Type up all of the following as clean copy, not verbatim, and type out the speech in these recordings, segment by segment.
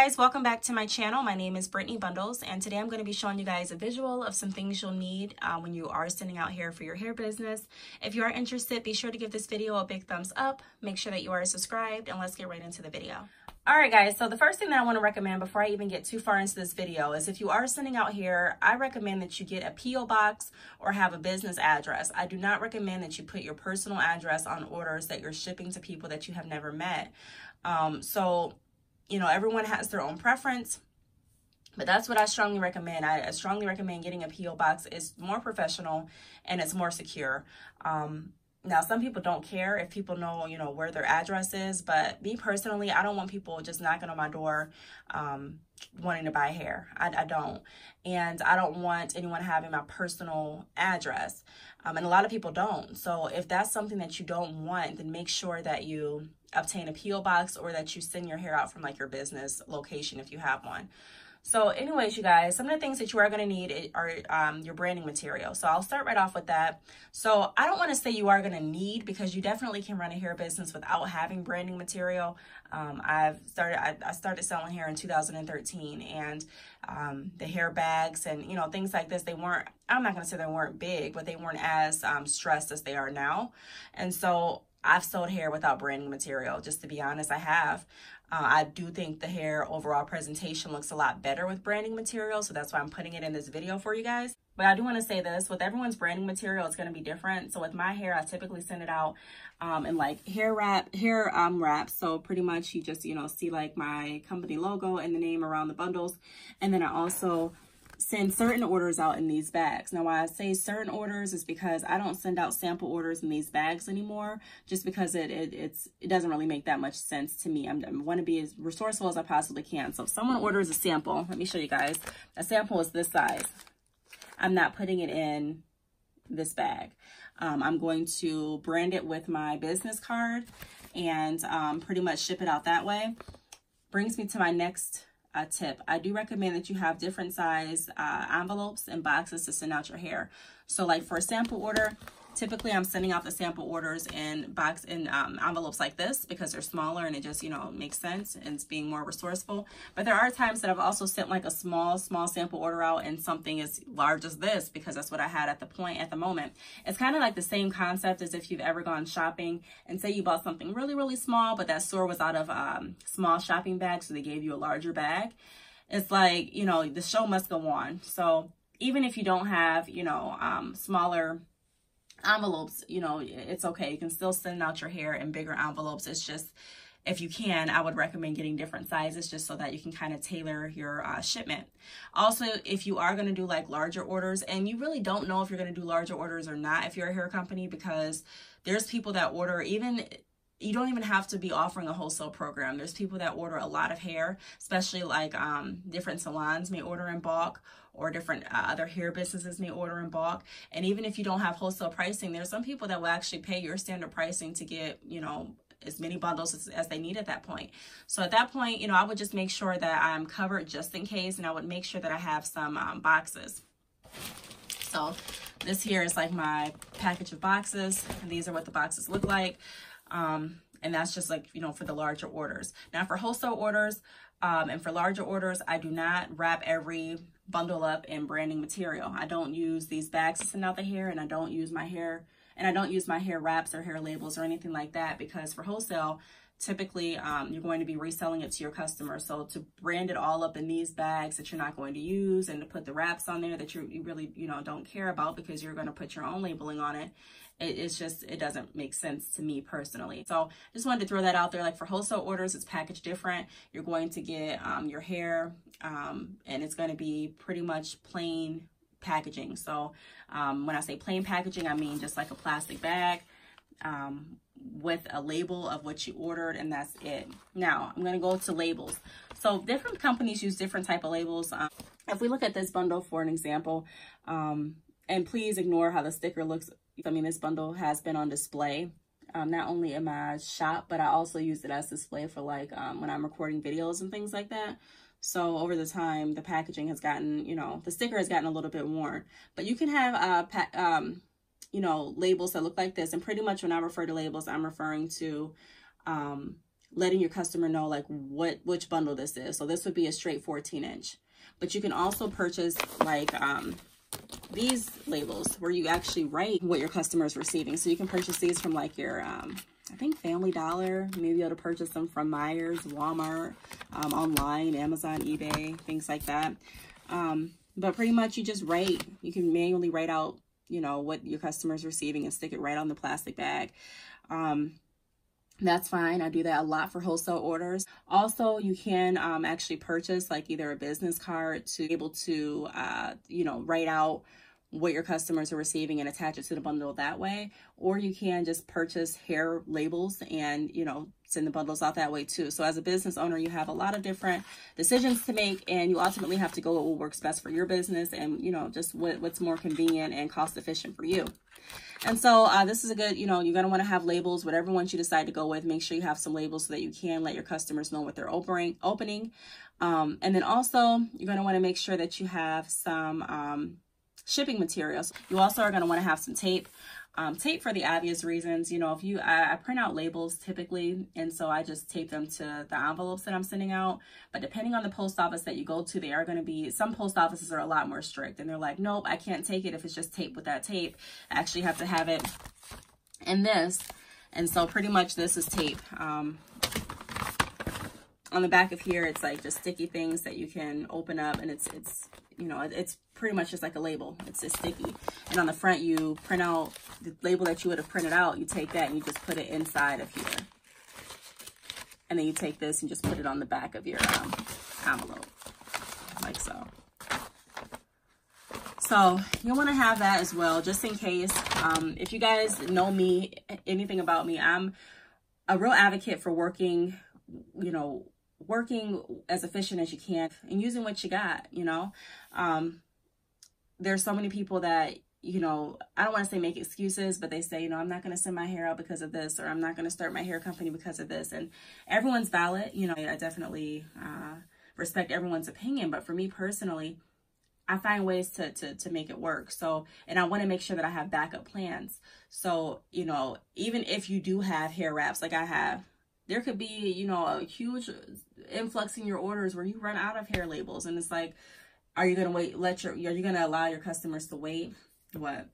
guys, welcome back to my channel. My name is Brittney Bundles, and today I'm going to be showing you guys a visual of some things you'll need when you are sending out hair for your hair business. If you are interested, be sure to give this video a big thumbs up. Make sure that you are subscribed, and let's get right into the video. Alright guys, so the first thing that I want to recommend before I even get too far into this video is if you are sending out hair, I recommend that you get a P.O. box or have a business address. I do not recommend that you put your personal address on orders that you're shipping to people that you have never met. You know, everyone has their own preference, but that's what I strongly recommend. I strongly recommend getting a P.O. box. It's more professional and it's more secure. Now, some people don't care if people know, you know, where their address is, but me personally, I don't want people just knocking on my door wanting to buy hair. I don't. And I don't want anyone having my personal address. And a lot of people don't. So if that's something that you don't want, then make sure that you obtain a P.O. box or that you send your hair out from like your business location if you have one. So anyways, you guys, some of the things that you are going to need are your branding material. So I'll start right off with that. So I don't want to say you are going to need, because you definitely can run a hair business without having branding material. I started selling hair in 2013, and the hair bags and, you know, things like this, they weren't, I'm not going to say they weren't big, but they weren't as stressed as they are now. And so I've sold hair without branding material. Just to be honest, I have. I do think the hair overall presentation looks a lot better with branding material, so that's why I'm putting it in this video for you guys. But I do want to say this, with everyone's branding material, it's going to be different. So with my hair, I typically send it out in like hair wraps. So pretty much you just, you know, see like my company logo and the name around the bundles. And then I also send certain orders out in these bags. Now, why I say certain orders is because I don't send out sample orders in these bags anymore, just because it doesn't really make that much sense to me. I want to be as resourceful as I possibly can. So if someone orders a sample, let me show you guys. A sample is this size. I'm not putting it in this bag. I'm going to brand it with my business card and pretty much ship it out that way. Brings me to my next tip. I do recommend that you have different size envelopes and boxes to send out your hair. So like for a sample order, typically I'm sending out the sample orders in envelopes like this because they're smaller and it just, you know, makes sense and it's being more resourceful. But there are times that I've also sent like a small sample order out in something as large as this, because that's what I had at the moment. It's kind of like the same concept as if you've ever gone shopping and say you bought something really, really small, but that store was out of small shopping bags, so they gave you a larger bag. It's like, you know, the show must go on. So even if you don't have, you know, smaller envelopes, you know, it's okay. You can still send out your hair in bigger envelopes. It's just, if you can, I would recommend getting different sizes just so that you can kind of tailor your shipment. Also, if you are going to do like larger orders, and you really don't know if you're going to do larger orders or not if you're a hair company, because there's people that order, even you don't even have to be offering a wholesale program. There's people that order a lot of hair, especially like different salons may order in bulk, or different other hair businesses may order in bulk. And even if you don't have wholesale pricing, there's some people that will actually pay your standard pricing to get, you know, as many bundles as they need at that point. So at that point, you know, I would just make sure that I'm covered just in case, and I would make sure that I have some boxes. So this here is like my package of boxes, and these are what the boxes look like. And that's just like, you know, for the larger orders. Now for wholesale orders and for larger orders, I do not wrap every bundle up in branding material. I don't use these bags to send out the hair, and I don't use my hair wraps or hair labels or anything like that, because for wholesale, typically you're going to be reselling it to your customers. So to brand it all up in these bags that you're not going to use, and to put the wraps on there that you really, you know, don't care about because you're going to put your own labeling on it, it doesn't make sense to me personally. So just wanted to throw that out there. Like for wholesale orders, it's packaged different. You're going to get your hair and it's going to be pretty much plain packaging. So when I say plain packaging, I mean just like a plastic bag with a label of what you ordered, and that's it. Now I'm going to go to labels. So different companies use different type of labels. If we look at this bundle for an example, and please ignore how the sticker looks. I mean, this bundle has been on display, not only in my shop, but I also use it as display for like when I'm recording videos and things like that. So over the time, the packaging has gotten, you know, the sticker has gotten a little bit worn. But you can have, you know, labels that look like this. And pretty much when I refer to labels, I'm referring to letting your customer know like which bundle this is. So this would be a straight 14-inch. But you can also purchase like these labels where you actually write what your customer is receiving. So you can purchase these from like your, I think Family Dollar, maybe able to purchase them from Myers, Walmart, online, Amazon, eBay, things like that. But pretty much you just write, you can manually write out, you know, what your customer is receiving and stick it right on the plastic bag. That's fine. I do that a lot for wholesale orders. Also, you can actually purchase like either a business card to be able to, you know, write out what your customers are receiving and attach it to the bundle that way. Or you can just purchase hair labels and, you know, send the bundles out that way too. So as a business owner, you have a lot of different decisions to make, and you ultimately have to go with what works best for your business and, you know, just what's more convenient and cost efficient for you. And so this is a good, you know, you're going to want to have labels, whatever ones you decide to go with. Make sure you have some labels so that you can let your customers know what they're opening. And then also you're going to want to make sure that you have some shipping materials. You also are going to want to have some tape. Tape for the obvious reasons. You know, if you, I print out labels typically, and so I just tape them to the envelopes that I'm sending out. But depending on the post office that you go to, they are going to be, some post offices are a lot more strict, and they're like, nope, I can't take it if it's just taped with that tape. I actually have to have it in this. And so pretty much this is tape. On the back of here, it's like just sticky things that you can open up, and it's you know, it's pretty much just like a label. It's just sticky. And on the front, you print out the label that you would have printed out. You take that and you just put it inside of here. And then you take this and just put it on the back of your envelope, like so. So you'll want to have that as well, just in case. If you guys know me, anything about me, I'm a real advocate for working, you know, working as efficient as you can and using what you got, you know. There's so many people that, you know, I don't want to say make excuses, but they say, you know, I'm not going to send my hair out because of this, or I'm not going to start my hair company because of this. And everyone's valid. You know, I definitely respect everyone's opinion. But for me personally, I find ways to make it work. So, and I want to make sure that I have backup plans. So, you know, even if you do have hair wraps like I have, there could be, you know, a huge influx in your orders where you run out of hair labels. And it's like, are you going to wait, are you going to allow your customers to wait, what,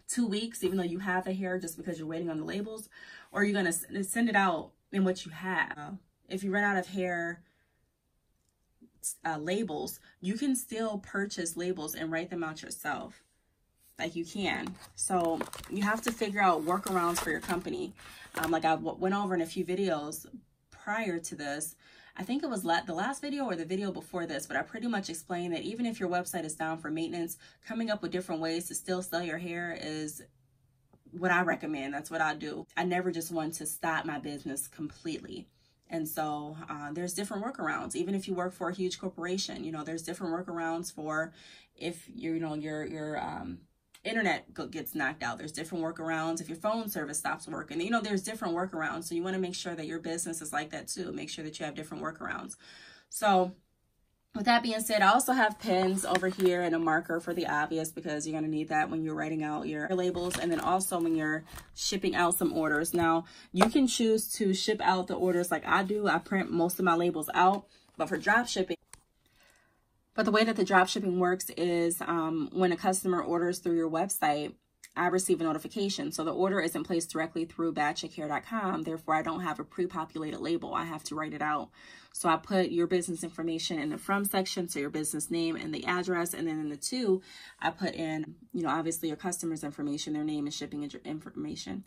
2 weeks, even though you have the hair, just because you're waiting on the labels? Or are you going to send it out in what you have? If you run out of hair labels, you can still purchase labels and write them out yourself. Like you can. So you have to figure out workarounds for your company. Like I went over in a few videos prior to this. I think it was the last video or the video before this, but I pretty much explained that even if your website is down for maintenance, coming up with different ways to still sell your hair is what I recommend. That's what I do. I never just want to stop my business completely. And so there's different workarounds. Even if you work for a huge corporation, you know, there's different workarounds for if you're, you know, your internet gets knocked out. There's different workarounds if your phone service stops working. You know, there's different workarounds. So you want to make sure that your business is like that too. Make sure that you have different workarounds. So with that being said, I also have pens over here and a marker for the obvious, because you're going to need that when you're writing out your labels, and then also when you're shipping out some orders. Now, you can choose to ship out the orders like I do. I print most of my labels out, but for drop shipping, but the way that the drop shipping works is when a customer orders through your website, I receive a notification. So the order isn't placed directly through batchofcare.com. Therefore, I don't have a pre-populated label. I have to write it out. So I put your business information in the from section, so your business name and the address. And then in the to, I put in, you know, obviously your customer's information, their name and shipping information.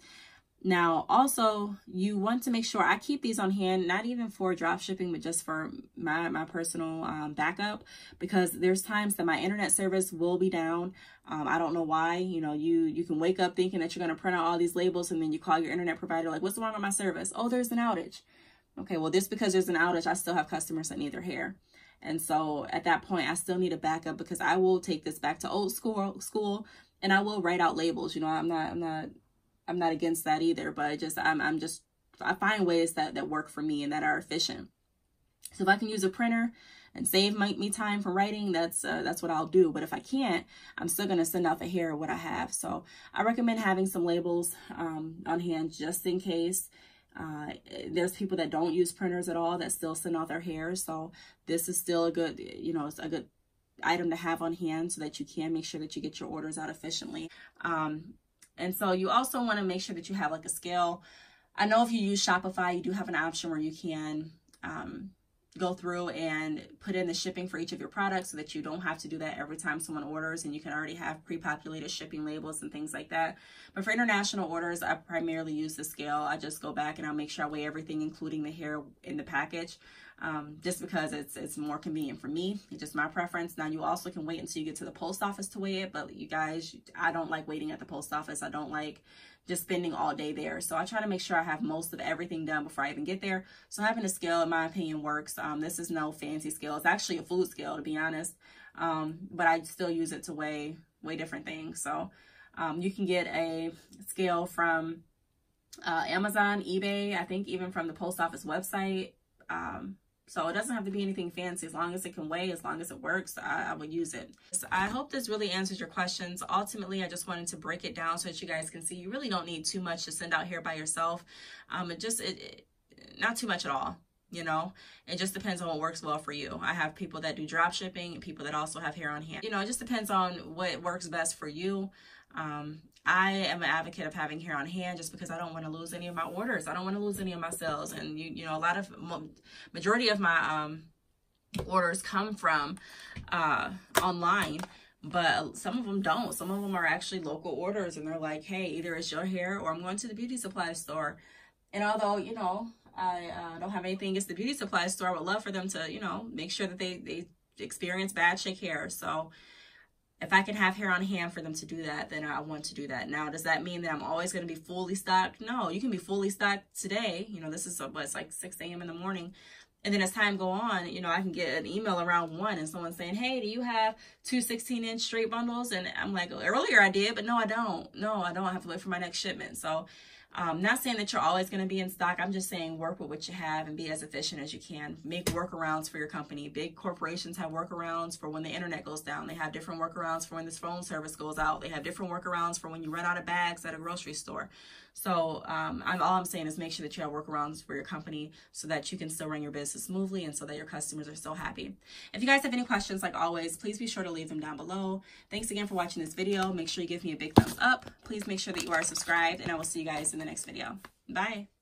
Now, also, you want to make sure I keep these on hand, not even for drop shipping, but just for my personal backup, because there's times that my internet service will be down. I don't know why. You know, you can wake up thinking that you're going to print out all these labels, and then you call your internet provider like, what's wrong with my service? Oh, there's an outage. Okay, well, just because there's an outage, I still have customers that need their hair. And so at that point, I still need a backup, because I will take this back to old school and I will write out labels. You know, I'm not against that either, but I find ways that work for me and that are efficient. So if I can use a printer and save me time from writing, that's what I'll do. But if I can't, I'm still going to send out the hair what I have. So I recommend having some labels on hand just in case. There's people that don't use printers at all that still send out their hair. So this is still a good, you know, it's a good item to have on hand so that you can make sure that you get your orders out efficiently. And so you also want to make sure that you have like a scale. I know if you use Shopify, you do have an option where you can go through and put in the shipping for each of your products so that you don't have to do that every time someone orders, and you can already have pre-populated shipping labels and things like that. But for international orders, I primarily use the scale. I just go back and I'll make sure I weigh everything, including the hair in the package, just because it's more convenient for me. It's just my preference. Now, you also can wait until you get to the post office to weigh it, but you guys, I don't like waiting at the post office. I don't like just spending all day there. So I try to make sure I have most of everything done before I even get there. So having a scale, in my opinion, works. This is no fancy scale. It's actually a food scale, to be honest. But I still use it to weigh different things. So you can get a scale from Amazon, eBay, I think even from the post office website. So it doesn't have to be anything fancy. As long as it can weigh, as long as it works, I would use it. So I hope this really answers your questions. Ultimately, I just wanted to break it down so that you guys can see you really don't need too much to send out here by yourself. Not too much at all. You know, it just depends on what works well for you. I have people that do drop shipping and people that also have hair on hand. You know, it just depends on what works best for you. I am an advocate of having hair on hand just because I don't want to lose any of my orders. I don't want to lose any of my sales. And, you know, majority of my orders come from online, but some of them don't. Some of them are actually local orders, and they're like, hey, either it's your hair or I'm going to the beauty supply store. And although, you know, I don't have anything against the beauty supply store, I would love for them to, you know, make sure that they experience bad shake hair. So if I can have hair on hand for them to do that, then I want to do that. Now, does that mean that I'm always going to be fully stocked? No, you can be fully stocked today. You know, this is what, it's like 6 a.m. in the morning. And then as time go on, you know, I can get an email around 1 and someone saying, hey, do you have 2 16-inch straight bundles? And I'm like, earlier I did, but no, I don't. No, I don't. I have to wait for my next shipment. So not saying that you're always going to be in stock. I'm just saying work with what you have and be as efficient as you can. Make workarounds for your company. Big corporations have workarounds for when the internet goes down. They have different workarounds for when this phone service goes out. They have different workarounds for when you run out of bags at a grocery store. So all I'm saying is make sure that you have workarounds for your company so that you can still run your business smoothly and so that your customers are still happy. If you guys have any questions, like always, please be sure to leave them down below. Thanks again for watching this video. Make sure you give me a big thumbs up. Please make sure that you are subscribed, and I will see you guys in the next video. Bye.